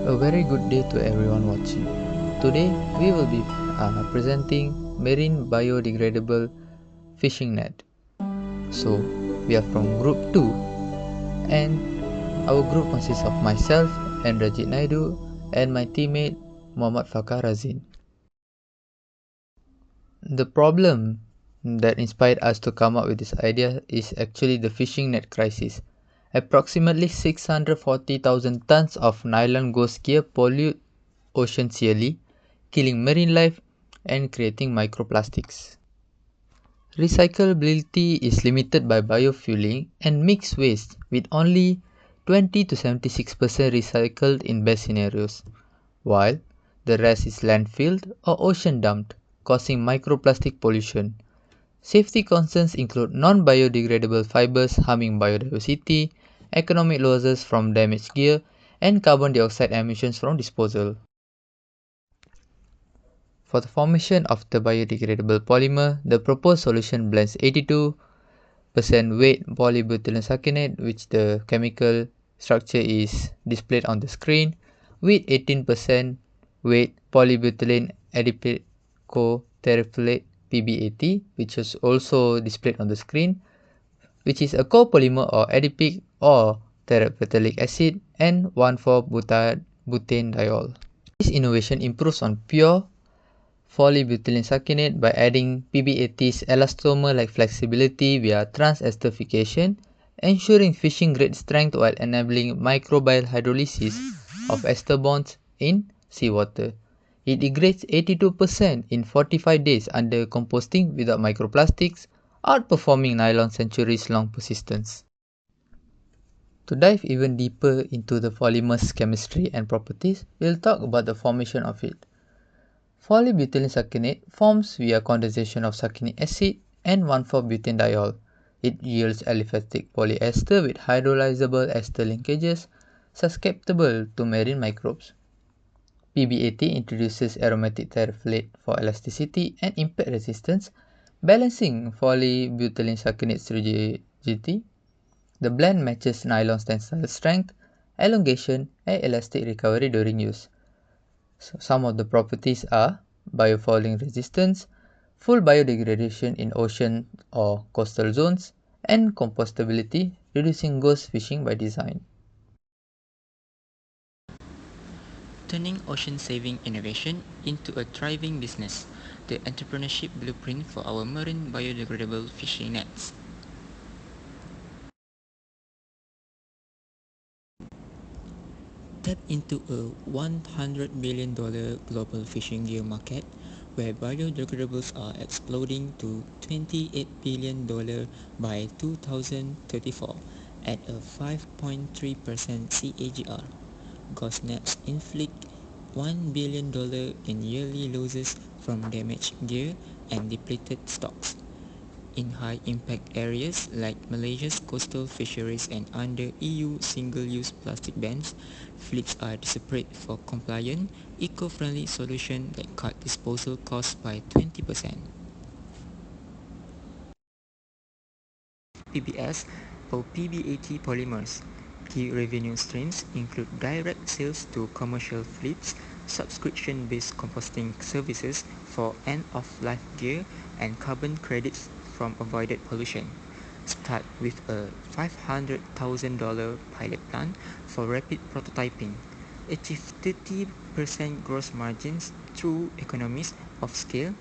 A very good day to everyone watching. Today we will be presenting marine biodegradable fishing net. So we are from group 2 and our group consists of myself and Rajit Naidu and my teammate Muhammad Fakar Razin. The problem that inspired us to come up with this idea is actually the fishing net crisis. Approximately 640,000 tons of nylon ghost gear pollute oceans yearly, killing marine life and creating microplastics. Recyclability is limited by biofueling and mixed waste, with only 20 to 76% recycled in best scenarios, while the rest is landfilled or ocean dumped, causing microplastic pollution. Safety concerns include non-biodegradable fibers harming biodiversity, economic losses from damaged gear, and carbon dioxide emissions from disposal. For the formation of the biodegradable polymer, the proposed solution blends 82% weight polybutylene succinate, which the chemical structure is displayed on the screen, with 18% weight polybutylene adipicoterephthalate PBAT, which is also displayed on the screen, which is a copolymer or adipic or terephthalic acid, and 1,4-butanediol. This innovation improves on pure polybutylene succinate by adding PBAT's elastomer-like flexibility via trans-esterification, ensuring fishing-grade strength while enabling microbial hydrolysis of ester bonds in seawater. It degrades 82% in 45 days under composting without microplastics, outperforming nylon centuries-long persistence. To dive even deeper into the polymer's chemistry and properties, we'll talk about the formation of it. Polybutylene succinate forms via condensation of succinic acid and 1,4-butanediol. It yields aliphatic polyester with hydrolyzable ester linkages susceptible to marine microbes. PBAT introduces aromatic terephthalate for elasticity and impact resistance, balancing polybutylene succinate's rigidity. The blend matches nylon's tensile strength, elongation, and elastic recovery during use. So some of the properties are biofouling resistance, full biodegradation in ocean or coastal zones, and compostability, reducing ghost fishing by design. Turning ocean-saving innovation into a thriving business, the entrepreneurship blueprint for our marine biodegradable fishing nets. Tap into a $100 billion global fishing gear market where biodegradables are exploding to $28 billion by 2034 at a 5.3% CAGR. Ghost nets inflict $1 billion in yearly losses from damaged gear and depleted stocks. In high-impact areas like Malaysia's coastal fisheries and under EU single-use plastic bans, fleets are desperate for compliant, eco-friendly solutions that cut disposal costs by 20%. PBS or PBAT polymers. Key revenue streams include direct sales to commercial fleets, subscription-based composting services for end-of-life gear, and carbon credits from avoided pollution. Start with a $500,000 pilot plan for rapid prototyping. Achieve 30% gross margins through economies of scale.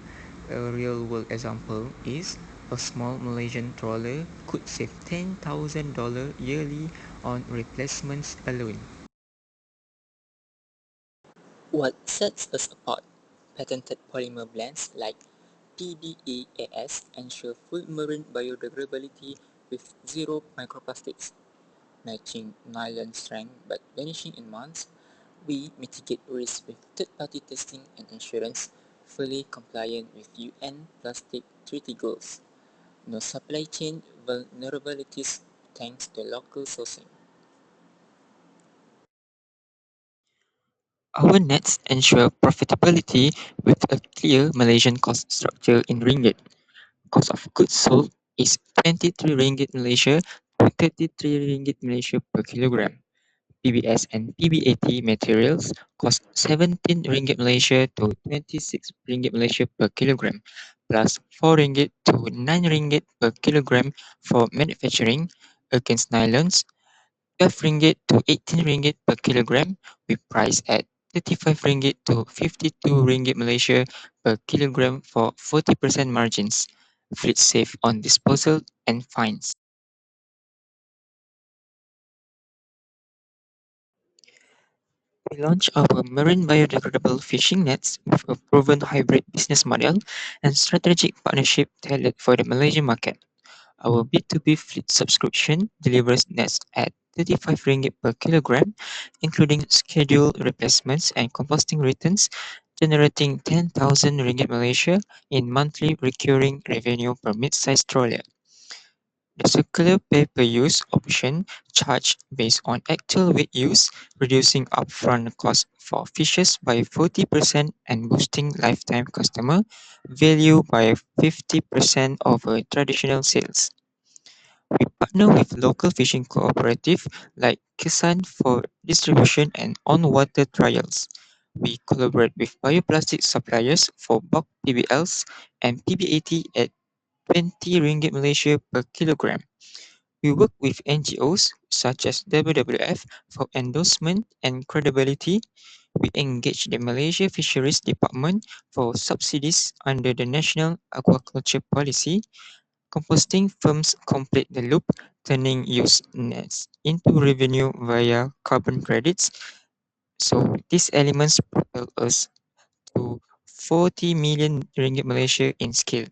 A real-world example is a small Malaysian trawler could save $10,000 yearly on replacements alone. What sets us apart? Patented polymer blends like PBAS ensure full marine biodegradability with zero microplastics. Matching nylon strength but vanishing in months, we mitigate risk with third-party testing and insurance, fully compliant with UN plastic treaty goals. No supply chain vulnerabilities thanks to local sourcing. Our nets ensure profitability with a clear Malaysian cost structure in ringgit. Cost of goods sold is 23 ringgit Malaysia to 33 ringgit Malaysia per kilogram. PBS and PBAT materials cost 17 ringgit Malaysia to 26 ringgit Malaysia per kilogram, plus 4 ringgit to 9 ringgit per kilogram for manufacturing against nylons, 12 ringgit to 18 ringgit per kilogram, we price at 35 ringgit to 52 ringgit Malaysia per kilogram for 40% margins. Fleet safe on disposal and fines. We launched our marine biodegradable fishing nets with a proven hybrid business model and strategic partnership tailored for the Malaysian market. Our B2B fleet subscription delivers nets at 35 ringgit per kilogram, including scheduled replacements and composting returns, generating 10,000 ringgit Malaysia in monthly recurring revenue per mid-sized trawler. The circular pay-per-use option charged based on actual weight use, reducing upfront costs for fishers by 40% and boosting lifetime customer value by 50% over traditional sales. We partner with local fishing cooperative like Kisan for distribution and on-water trials. We collaborate with bioplastic suppliers for bulk PBLs and PBAT at 20 ringgit Malaysia per kilogram. We work with NGOs such as WWF for endorsement and credibility. We engage the Malaysia Fisheries Department for subsidies under the National Aquaculture Policy. Composting firms complete the loop, turning used nets into revenue via carbon credits. So these elements propel us to 40 million ringgit Malaysia in scale.